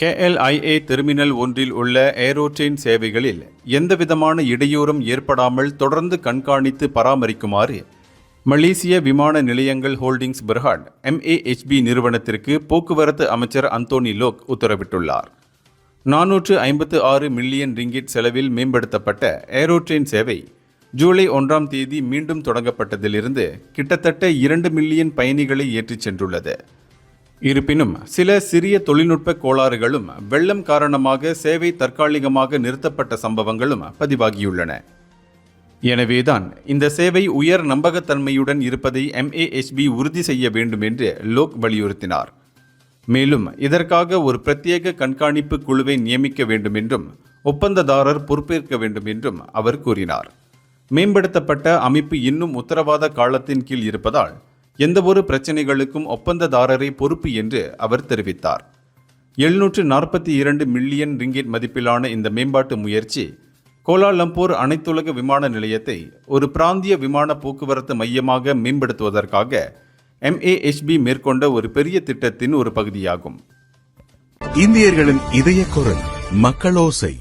KLIA terminal ஒன்றில் உள்ள ஏரோட்ரெயின் சேவைகளில் எந்தவிதமான இடையூறும் ஏற்படாமல் தொடர்ந்து கண்காணித்து பராமரிக்குமாறு மலேசிய விமான நிலையங்கள் ஹோல்டிங்ஸ் பெர்ஹாட் MAHB நிறுவனத்திற்கு போக்குவரத்து அமைச்சர் அந்தோனி லோக் உத்தரவிட்டுள்ளார். 456 மில்லியன் ரிங்கிட் செலவில் மேம்படுத்தப்பட்ட ஏரோட்ரெயின் சேவை ஜூலை 1ஆம் தேதி மீண்டும் தொடங்கப்பட்டதிலிருந்து கிட்டத்தட்ட 2 மில்லியன் பயணிகளை ஏற்றிச் சென்றுள்ளது. இருப்பினும் சில சிறிய தொழில்நுட்ப கோளாறுகளும் வெள்ளம் காரணமாக சேவை தற்காலிகமாக நிறுத்தப்பட்ட சம்பவங்களும் பதிவாகியுள்ளன. எனவேதான் இந்த சேவை உயர் நம்பகத்தன்மையுடன் இருப்பதை MAHB உறுதி செய்ய வேண்டும் என்று லோக் வலியுறுத்தினார். மேலும் இதற்காக ஒரு பிரத்யேக கண்காணிப்பு குழுவை நியமிக்க வேண்டும் என்றும் ஒப்பந்ததாரர் பொறுப்பேற்க வேண்டும் என்றும் அவர் கூறினார். மேம்படுத்தப்பட்ட அமைப்பு இன்னும் உத்தரவாத காலத்தின் கீழ் இருப்பதால் எந்தவொரு பிரச்சினைகளுக்கும் ஒப்பந்ததாரரை பொறுப்பு என்று அவர் தெரிவித்தார். 742 மில்லியன் ரிங்கிட் மதிப்பிலான இந்த மேம்பாட்டு முயற்சி கோலாலம்பூர் அனைத்துலக விமான நிலையத்தை ஒரு பிராந்திய விமான போக்குவரத்து மையமாக மேம்படுத்துவதற்காக MAHB மேற்கொண்ட ஒரு பெரிய திட்டத்தின் ஒரு பகுதியாகும். இந்தியர்களின் இதய குரல் மக்களோசை.